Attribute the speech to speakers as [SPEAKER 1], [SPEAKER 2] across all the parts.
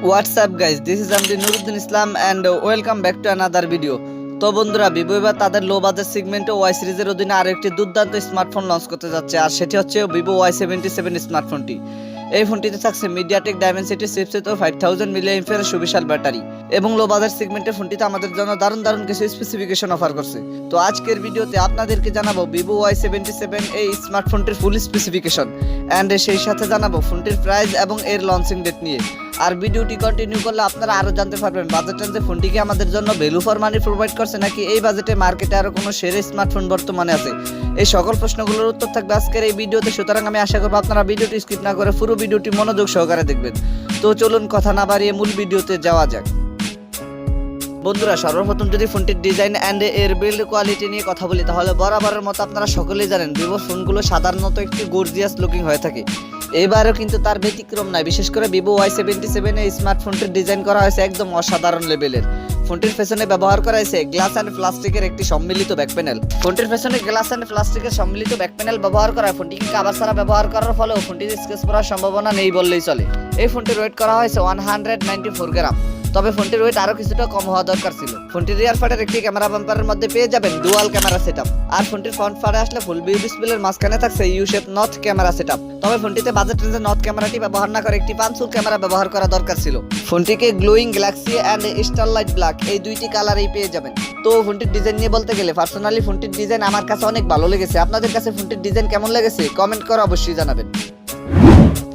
[SPEAKER 1] WhatsApp guys, this is আমদি Nuruddin Islam and welcome back to another video. তো বন্ধুরা, Vivo এবার তাদের লো বাজেট সেগমেন্টে ওয়াই সিরিজের অধীনে আরও একটি দুর্দান্ত স্মার্টফোন লঞ্চ করতে যাচ্ছে, আর সেটি হচ্ছে ভিভো Y77 স্মার্টফোনটি। এই ফোনটিতে থাকছে মিডিয়াটেক ডায়মেনসিটি চিপসেট ও 5000 মিলিঅ্যাম্পিয়ারের সুবিশাল ব্যাটারি এবং লো বাজেট সেগমেন্টের ফোনটিতে আমাদের জন্য দারুণ কিছু স্পেসিফিকেশন অফার করছে। তো আজকের ভিডিওতে আপনাদেরকে জানাবো ভিভো Y77 এই স্মার্টফোনটির ফুল স্পেসিফিকেশন অ্যান্ড সেই সাথে জানাবো ফোনটির প্রাইস এবং এর লঞ্চিং ডেট নিয়ে। আর ভিডিওটি কন্টিনিউ করলে আপনারা আরও জানতে পারবেন বাজেট রেঞ্জে ফোনটি কি আমাদের জন্য ভ্যালু ফর মানি প্রোভাইড করছে, নাকি এই বাজেটে মার্কেটে আরও কোনো সেরা স্মার্টফোন বর্তমানে আছে। এই সকল প্রশ্নগুলোর উত্তর থাকবে আজকের এই ভিডিওতে, সুতরাং আমি আশা করবো আপনারা ভিডিওটি স্কিপ না করে পুরো ভিডিওটি মনোযোগ সহকারে দেখবেন। তো চলুন কথা না বাড়িয়ে মূল ভিডিওতে যাওয়া যাক। বন্ধুরা, সর্বপ্রথম যদি ফোনটির ডিজাইন অ্যান্ড এর বিল্ড কোয়ালিটি নিয়ে কথা বলি, তাহলে বরাবরের মতো আপনারা সকলেই জানেন ভিভো ফোনগুলো সাধারণত একটি গর্জিয়াস লুকিং হয়ে থাকে। এবারও কিন্তু তার ব্যতিক্রম নাই। বিশেষ করে ভিভো Y77 এই স্মার্টফোনটির ডিজাইন করা হয়েছে একদম অসাধারণ লেভেলের। ফোনটির পেছনে ব্যবহার করা হয়েছে গ্লাস অ্যান্ড প্লাস্টিকের একটি সম্মিলিত ব্যাক প্যানেল। ফোনটির পেছনে গ্লাস অ্যান্ড প্লাস্টিকের সম্মিলিত ব্যাক প্যানেল ব্যবহার করা হয়। ফোনটিকে কাভার ছাড়া ব্যবহার করার ফলেও ফোনটির স্ক্র্যাচ পড়ার সম্ভাবনা নেই বললেই চলে। এই ফোনটির ওয়েট করা হয়েছে 194 গ্রাম, তবে ফোনটির ওয়েট আরো কিছুটা কম হওয়া দরকার ছিল। ফোনটির রিয়ার পার্টের একটি ক্যামেরা বাম্পারের মধ্যে পেয়ে যাবেন ডুয়াল ক্যামেরা সেটআপ, আর ফোনটির ফ্রন্ট পার্টে আসলে ফুল ভিউ ডিসপ্লের মাঝখানে থাকছে you shape north camera setup. তবে ফোনটিতে বাজেট রেঞ্জে নর্থ ক্যামেরাটি ব্যবহার না করে একটি পাঁচুল ক্যামেরা ব্যবহার করা দরকার ছিল। ফোনটিকে glowing galaxy and starlight black এই দুইটি কালারেই পেয়ে যাবেন। তো ফোনটির ডিজাইন নিয়ে বলতে গেলে পার্সোনালি ফোনটির ডিজাইন আমার কাছে অনেক ভালো লেগেছে। আপনাদের কাছে ফোনটির ডিজাইন কেমন লেগেছে কমেন্ট করে অবশ্যই জানাবেন।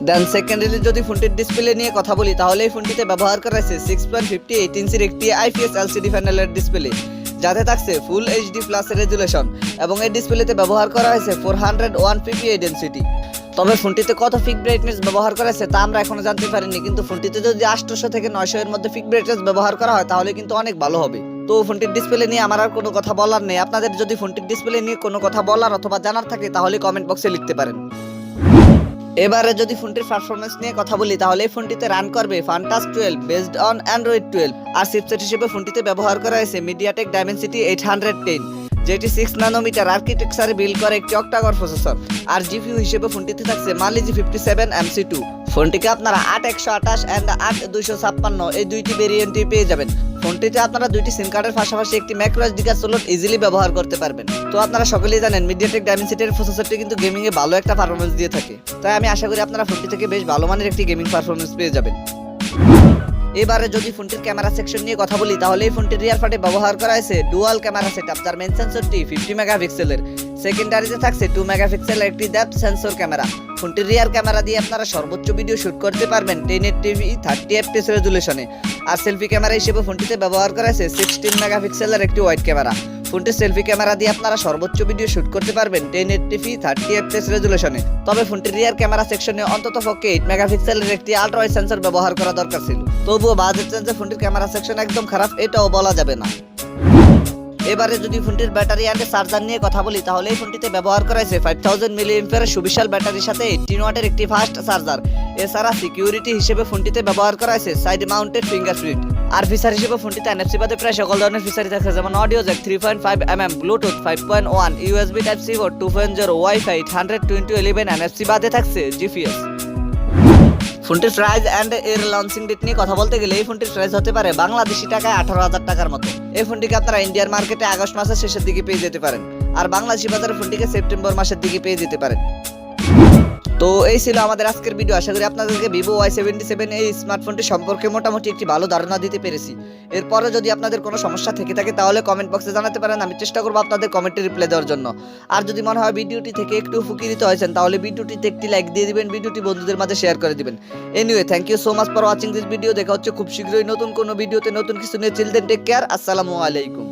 [SPEAKER 1] দেন সেকেন্ডারি যদি ফোনটির ডিসপ্লে নিয়ে কথা বলি, তাহলে এই ফোনটিতে ব্যবহার করা হয়েছে 6.58 ইঞ্চির একটি IPS LCD প্যানেলের ডিসপ্লে, যাতে থাকছে ফুল HD প্লাস রেজুলেশন, এবং এই ডিসপ্লেতে ব্যবহার করা হয়েছে 401 ppi ডেনসিটি। তবে ফোনটিতে কত পিক ব্রাইটনেস ব্যবহার করা হয়েছে তা আমরা এখনো জানতে পারিনি, কিন্তু ফোনটিতে যদি 800 থেকে 900 এর মধ্যে পিক ব্রাইটনেস ব্যবহার করা হয় তাহলে কিন্তু অনেক ভালো হবে। তো ফোনটির ডিসপ্লে নিয়ে আমার আর কোনো কথা বলার নেই। আপনাদের যদি ফোনটির ডিসপ্লে নিয়ে কোনো কথা বলার অথবা জানার থাকে তাহলে কমেন্ট বক্সে লিখতে পারেন। এবারে যদি ফোনটির পারফরমেন্স নিয়ে কথা বলি, তাহলে এই ফোনটিতে রান করবে ফান্টাস 12 বেসড অন অ্যান্ড্রয়েড 12, আর চিপসেট হিসেবে ফোনটিতে ব্যবহার করা হয়েছে মিডিয়াটেক ডায়মেনসিটি 810, যেটি 6 ন্যানোমিটার আর্কিটেকচারে বিল্ড করে একটি অক্টাকোর প্রসেসর, আর জিপিইউ হিসেবে ফোনটিতে থাকছে মালি G57 MC2। ফোনটিকে আপনারা 8128 অ্যান্ড 8256 এই দুইটি ভেরিয়েন্টে পেয়ে যাবেন। ফোনটিতে আপনারা দুইটি সিম কার্ডের পাশাপাশি একটি ম্যাইক্রো SD কার্ড স্লট ইজিলি ব্যবহার করতে পারবেন। তো আপনারা সকলেই জানেন মিডিয়াটেক ডায়মেনসিটির প্রসেসরটি কিন্তু গেমিং এ ভালো একটা পারফরমেন্স দিয়ে থাকে, তাই আমি আশা করি আপনারা ফোনটি থেকে বেশ ভালো মানের একটি গেমিং পারফরমেন্স পেয়ে যাবেন। এবারে যদি ফোনটির ক্যামেরা সেকশন নিয়ে কথা বলি, তাহলে এই ফোনটির রিয়ার পার্টে ব্যবহার করা হয়েছে ডুয়াল ক্যামেরা সেটআপ, যার মেইন সেন্সরটি 50 মেগাপিক্সেলের। সেকেন্ডারিতে থাকছে 2 মেগাপিক্সেলের একটি ডেপথ সেন্সর ক্যামেরা। ফোনটির রিয়ার ক্যামেরা দিয়ে আপনারা সর্বোচ্চ ভিডিও শুট করতে পারবেন 1080p 30 fps রেজুলেশনে, আর সেলফি ক্যামেরা হিসেবে ফোনটিতে ব্যবহার করা হয়েছে 16 মেগাপিক্সেলের একটি ওয়াইড ক্যামেরা। ফোনটির সেলফি ক্যামেরা দিয়ে আপনারা সর্বোচ্চ ভিডিও শুট করতে পারবেন 1080p 30 fps রেজুলেশনে। তবে ফোনটির রিয়ার ক্যামেরা সেকশনে অন্ততপক্ষে 8 মেগাপিক্সেলের একটি আল্ট্রা ওয়াইড সেন্সর ব্যবহার করা দরকার ছিল। তবুও বাজেট রেঞ্জে ফোনটির ক্যামেরা সেকশন একদম খারাপ এটাও বলা যাবে না। এবারে যদি ফোনটির ব্যাটারি অ্যান্ড চার্জার নিয়ে কথা বলি, তাহলে এই ফোনটিতে ব্যবহার করা হয়েছে 5000 মিলিঅ্যাম্পিয়ারের সুবিশাল ব্যাটারির সাথে 18 ওয়াটের একটি ফাস্ট চার্জার। এছাড়া সিকিউরিটি হিসেবে ফোনটিতে ব্যবহার করা হয়েছে সাইড মাউন্টেড ফিঙ্গারপ্রিন্ট, আর ফিচার হিসেবে ফোনটিতে NFC বাদে প্রায় সকল ধরনের ফিচারই থাকে, যেমন audio Jack 3.5mm, Bluetooth 5.1, USB Type-C port 2.0, wifi 100/2011, NFC বাদে থাকছে GPS। ফোনটির প্রাইস অ্যান্ড এর লঞ্চিং ডেট নিয়ে কথা বলতে গেলে এই ফোনটির প্রাইস হতে পারে বাংলাদেশি টাকায় 18,000 টাকার মতো। এই ফোনটিকে আপনারা ইন্ডিয়ার মার্কেটে আগস্ট মাসের শেষের দিকে পেয়ে যেতে পারেন, আর বাংলাদেশি বাজারে ফোনটিকে সেপ্টেম্বর মাসের দিকে পেয়ে যেতে পারেন। তো এই ছিল আমাদের আজকের ভিডিও। আশা করি আপনাদেরকে ভিভো Y77 এই স্মার্টফোনটি সম্পর্কে মোটামুটি একটি ভালো ধারণা দিতে পেরেছি। এরপরে যদি আপনাদের কোনো সমস্যা থেকে থাকে তাহলে কমেন্ট বক্সে জানাতে পারেন, আমি চেষ্টা করবো আপনাদের কমেন্টে রিপ্লাই দেওয়ার জন্য। আর যদি মনে হয় ভিডিওটি থেকে একটু উপকৃত হয়েছেন তাহলে ভিডিওটিতে একটি লাইক দিয়ে দিবেন, ভিডিওটি বন্ধুদের মাঝে শেয়ার করে দিবেন। Anyway, thank you so much for watching this video. দেখা হচ্ছে খুব শীঘ্রই নতুন কোনো ভিডিওতে নতুন কিছু নিয়ে। চিল দেন, টেক কেয়ার, আসসালামু আলাইকুম।